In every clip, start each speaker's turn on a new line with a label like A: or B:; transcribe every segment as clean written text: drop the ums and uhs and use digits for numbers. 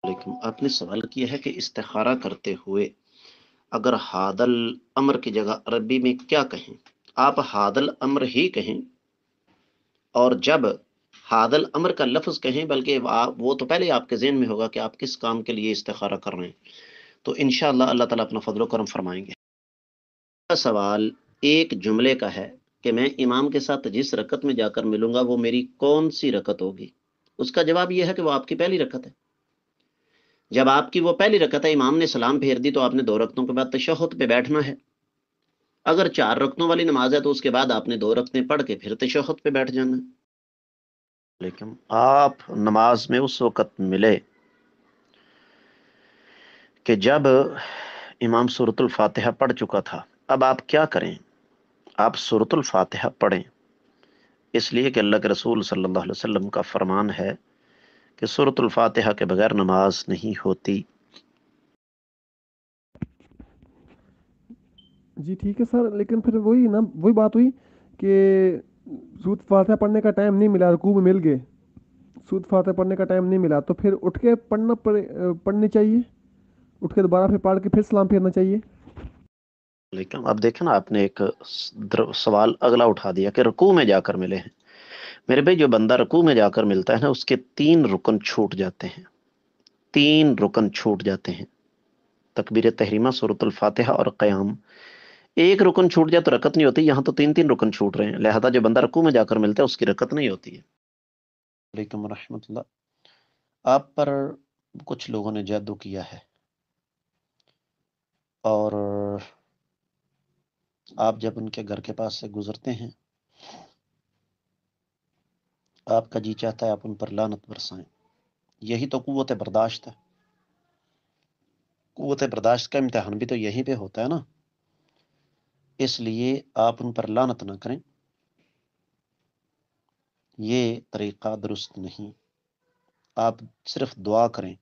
A: لیکن آپ نے سوال کیا ہے کہ استخارہ کرتے ہوئے اگر حادل امر کی جگہ عربی میں کیا کہیں؟ آپ حادل امر ہی کہیں، اور جب حادل امر کا لفظ کہیں بلکہ وہ تو پہلے آپ کے ذہن میں ہوگا کہ آپ کس کام کے لیے استخارہ کر رہے ہیں، تو انشاءاللہ اللہ تعالیٰ اپنا فضل و کرم فرمائیں گے۔ سوال ایک جملے کا ہے کہ میں امام کے ساتھ جس رکعت میں جا کر ملوں گا وہ میری کون سی رکعت ہوگی؟ اس کا جواب یہ ہے کہ وہ آپ کی پہلی رکعت ہے۔ جب آپ کی وہ پہلی رکعت ہے، امام نے سلام پھیر دی تو آپ نے 2 رکعتوں کے بعد تشہد پہ بیٹھنا ہے۔ اگر 4 رکعتوں والی نماز ہے تو اس کے بعد آپ نے 2 رکعتیں پڑھ کے پھر تشہد پہ بیٹھ جانا ہے۔ لیکن آپ نماز میں اس وقت ملے کہ جب امام سورۃ الفاتحہ پڑھ چکا تھا، اب آپ کیا کریں؟ آپ سورۃ الفاتحہ پڑھیں، اس لیے کہ اللہ کے رسول صلی اللہ علیہ وسلم کا فرمان ہے کہ سورۃ الفاتحہ کے بغیر نماز نہیں ہوتی۔
B: جی ٹھیک ہے سر، لیکن پھر وہی بات ہوئی کہ سورۃ فاتحہ پڑھنے کا ٹائم نہیں ملا، رکوع میں مل گئے، سورۃ فاتحہ پڑھنے کا ٹائم نہیں ملا تو پھر اٹھ کے پڑھنی چاہیے، اٹھ کے دوبارہ پھر پڑھ کے پھر سلام پھیرنا چاہیے۔
A: لیکن اب دیکھیں نا، آپ نے ایک سوال اگلا اٹھا دیا کہ رکوع میں جا کر ملے ہیں۔ میرے بھائی، جو بندہ رکوع میں جا کر ملتا ہے نا، اس کے 3 رکن چھوٹ جاتے ہیں، 3 رکن چھوٹ جاتے ہیں: تکبیر تحریمہ، سورۃ الفاتحہ اور قیام۔ ایک رکن چھوٹ جائے تو رکعت نہیں ہوتی، یہاں تو 3 رکن چھوٹ رہے ہیں، لہذا جو بندہ رکوع میں جا کر ملتا ہے اس کی رکعت نہیں ہوتی ہے۔ علیکم ورحمۃ اللہ۔ آپ پر کچھ لوگوں نے جادو کیا ہے اور آپ جب ان کے گھر کے پاس سے گزرتے ہیں، آپ کا جی چاہتا ہے آپ ان پر لعنت برسائیں۔ یہی تو قوت برداشت ہے۔ قوت برداشت کا امتحان بھی تو یہیں پہ ہوتا ہے نا، اس لیے آپ ان پر لعنت نہ کریں، یہ طریقہ درست نہیں۔ آپ صرف دعا کریں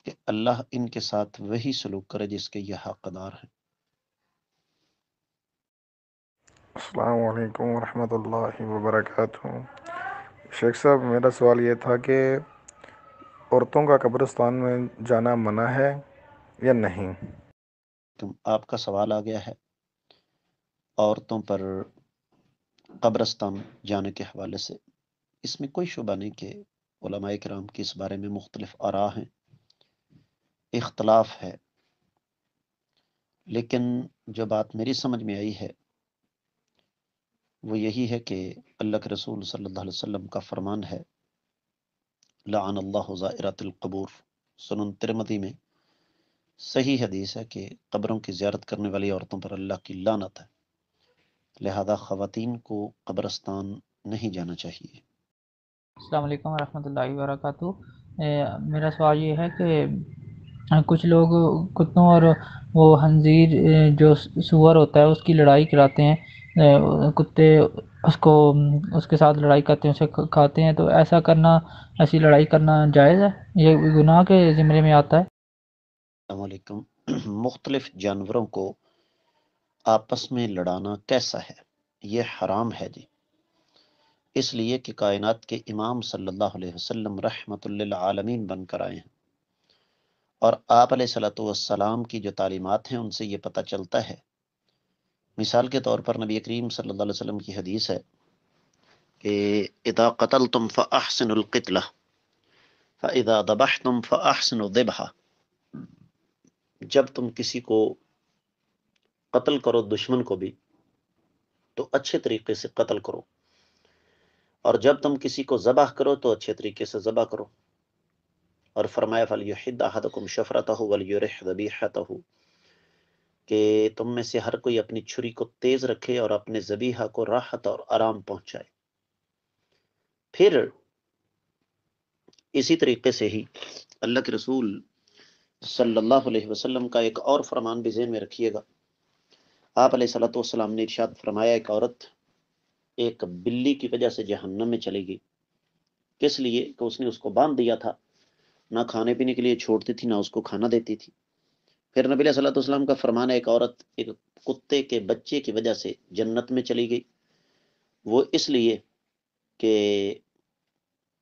A: کہ اللہ ان کے ساتھ وہی سلوک کرے جس کے یہ حقدار ہیں۔
C: السلام علیکم ورحمۃ اللہ وبرکاتہ۔ شیخ صاحب، میرا سوال یہ تھا کہ عورتوں کا قبرستان میں جانا منع ہے یا نہیں؟
A: آپ کا سوال آ گیا ہے عورتوں پر قبرستان جانے کے حوالے سے۔ اس میں کوئی شبہ نہیں کہ علماء کرام کی اس بارے میں مختلف آراء ہیں، اختلاف ہے، لیکن جو بات میری سمجھ میں آئی ہے وہ یہی ہے کہ اللہ کے رسول صلی اللہ علیہ وسلم کا فرمان ہے، لعن اللہ زائرات القبور۔ سنن ترمذی میں صحیح حدیث ہے کہ قبروں کی زیارت کرنے والی عورتوں پر اللہ کی لعنت ہے، لہذا خواتین کو قبرستان نہیں جانا چاہیے۔
D: السلام علیکم ورحمۃ اللہ وبرکاتہ۔ میرا سوال یہ ہے کہ کچھ لوگ کتوں اور وہ خنزیر جو سور ہوتا ہے اس کی لڑائی کراتے ہیں، کتے اس کے ساتھ لڑائی کرتے ہیں، اسے کھاتے ہیں، تو ایسی لڑائی کرنا جائز ہے؟ یہ گناہ کے زمرے میں آتا ہے؟
A: السلام علیکم۔ مختلف جانوروں کو آپس میں لڑانا کیسا ہے؟ یہ حرام ہے جی، اس لیے کہ کائنات کے امام صلی اللہ علیہ وسلم رحمت للعالمین بن کر آئے ہیں، اور آپ علیہ الصلوۃ والسلام کی جو تعلیمات ہیں ان سے یہ پتہ چلتا ہے۔ مثال کے طور پر نبی کریم صلی اللہ علیہ وسلم کی حدیث ہے کہ اذا قتلتم فاحسنوا القتلہ فاذا ذبحتم فاحسنوا الذبح۔ جب تم کسی کو قتل کرو، دشمن کو بھی، تو اچھے طریقے سے قتل کرو، اور جب تم کسی کو ذبح کرو تو اچھے طریقے سے ذبح کرو۔ اور فرمایا فَلْيُحِدْ أَحَدُكُمْ شَفْرَتَهُ وَلْيُرِحْ ذَبِيحَتَهُ، کہ تم میں سے ہر کوئی اپنی چھری کو تیز رکھے اور اپنے ذبیحہ کو راحت اور آرام پہنچائے۔ پھر اسی طریقے سے ہی اللہ کے رسول صلی اللہ علیہ وسلم کا ایک اور فرمان بھی ذہن میں رکھیے گا۔ آپ علیہ الصلوۃ والسلام نے ارشاد فرمایا، ایک عورت ایک بلی کی وجہ سے جہنم میں چلی گئی، کس لیے کہ اس نے اس کو باندھ دیا تھا، نہ کھانے پینے کے لیے چھوڑتی تھی، نہ اس کو کھانا دیتی تھی۔ پھر نبی علیہ الصلوۃ والسلام کا فرمان ہے، ایک عورت ایک کتے کے بچے کی وجہ سے جنت میں چلی گئی، وہ اس لیے کہ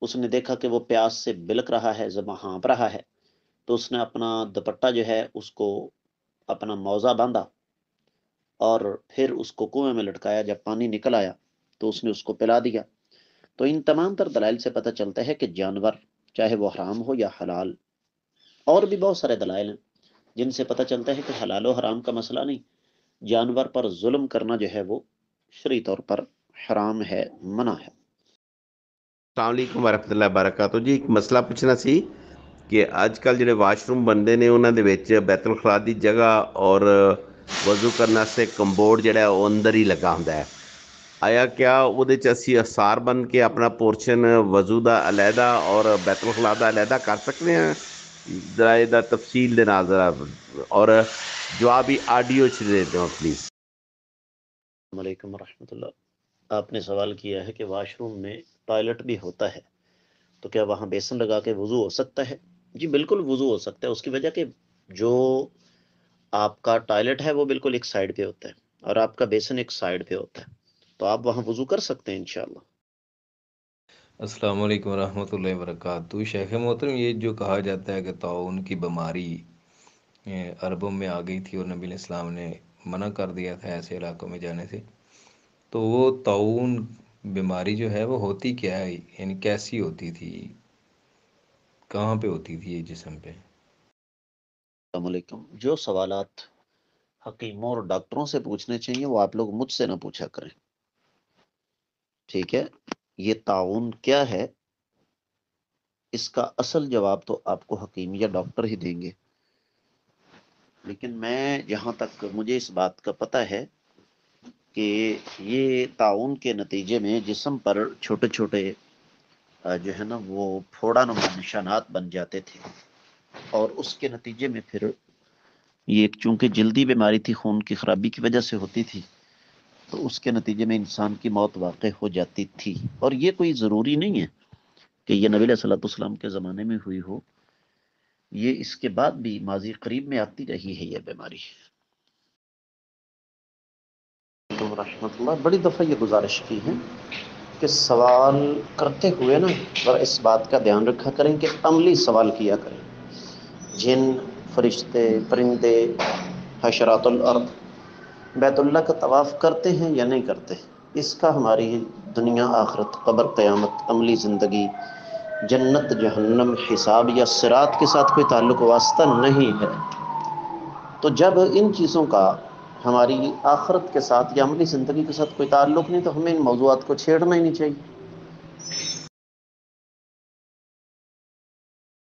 A: اس نے دیکھا کہ وہ پیاس سے بلک رہا ہے، زباں ہانپ رہا ہے، تو اس نے اپنا دوپٹہ جو ہے اس کو اپنا موزہ باندھا اور پھر اس کو کنویں میں لٹکایا. جب پانی نکل آیا تو اس نے اس کو پلا دیا. تو ان تمام تر دلائل سے پتہ چلتا ہے کہ جانور چاہے وہ حرام ہو یا حلال، اور بھی بہت سارے دلائل ہیں جن سے پتہ چلتا ہے کہ حلال و حرام کا مسئلہ نہیں، جانور پر ظلم کرنا جو ہے وہ شرعی طور پر حرام ہے، منع ہے.
E: السلام علیکم ورحمۃ اللہ وبرکاتہ جی. ایک مسئلہ پوچھنا سی کہ اج کل جڑے واش روم بنتے ہیں انہوں دے بیت الخلا کی جگہ اور وضو کرنے سے کمبوڈ جڑا ہے وہ اندر ہی لگا ہوں ہے. آیا کیا وہ اسی اثار بن کے اپنا پورشن وضو دا علیحدہ اور بیت الخلا دا علیحدہ کر سکتے ہیں؟ ذرا دا تفصیل دے نال ذرا اور جواب ہی آڈیو چ دے دو پلیز.
A: السلام علیکم ورحمۃ اللہ. آپ نے سوال کیا ہے کہ واش روم میں ٹوائلٹ بھی ہوتا ہے تو کیا وہاں بیسن لگا کے وضو ہو سکتا ہے؟ جی بالکل وضو ہو سکتا ہے، اس کی وجہ کہ جو آپ کا ٹوائلٹ ہے وہ بالکل ایک سائڈ پہ ہوتا ہے اور آپ کا بیسن ایک سائڈ پہ ہوتا ہے، تو آپ وہاں وضو کر سکتے ہیں انشاءاللہ.
F: السلام علیکم ورحمۃ اللہ وبرکاتہ. شیخ محترم، یہ جو کہا جاتا ہے کہ طاعون کی بیماری عربوں میں آ گئی تھی اور نبی علیہ السلام نے منع کر دیا تھا ایسے علاقوں میں جانے سے، تو وہ طاعون بیماری جو ہے وہ ہوتی کیا ہے؟ یعنی کیسی ہوتی تھی، کہاں پہ ہوتی تھی یہ جسم پہ؟
A: السلام علیکم. جو سوالات حکیموں اور ڈاکٹروں سے پوچھنے چاہیے وہ آپ لوگ مجھ سے نہ پوچھا کریں، ٹھیک ہے؟ یہ طاعون کیا ہے اس کا اصل جواب تو آپ کو حکیم یا ڈاکٹر ہی دیں گے، لیکن میں جہاں تک مجھے اس بات کا پتہ ہے کہ یہ طاعون کے نتیجے میں جسم پر چھوٹے چھوٹے جو ہے نا وہ پھوڑا نما نشانات بن جاتے تھے، اور اس کے نتیجے میں پھر یہ ایک چونکہ جلدی بیماری تھی، خون کی خرابی کی وجہ سے ہوتی تھی، تو اس کے نتیجے میں انسان کی موت واقع ہو جاتی تھی. اور یہ کوئی ضروری نہیں ہے کہ یہ نبی علیہ الصلوۃ والسلام کے زمانے میں ہوئی ہو، یہ اس کے بعد بھی ماضی قریب میں آتی رہی ہے یہ بیماری. رحمۃ اللہ. بڑی دفعہ یہ گزارش کی ہے کہ سوال کرتے ہوئے نا ذرا اس بات کا دھیان رکھا کریں کہ عملی سوال کیا کریں. جن، فرشتے، پرندے، حشرات الارض بیت اللہ کا طواف کرتے ہیں یا نہیں کرتے، اس کا ہماری دنیا، آخرت، قبر، قیامت، عملی زندگی، جنت، جہنم، حساب یا صراط کے ساتھ کوئی تعلق واسطہ نہیں ہے. تو جب ان چیزوں کا ہماری آخرت کے ساتھ یا عملی زندگی کے ساتھ کوئی تعلق نہیں تو ہمیں ان موضوعات کو چھیڑنا ہی نہیں چاہیے.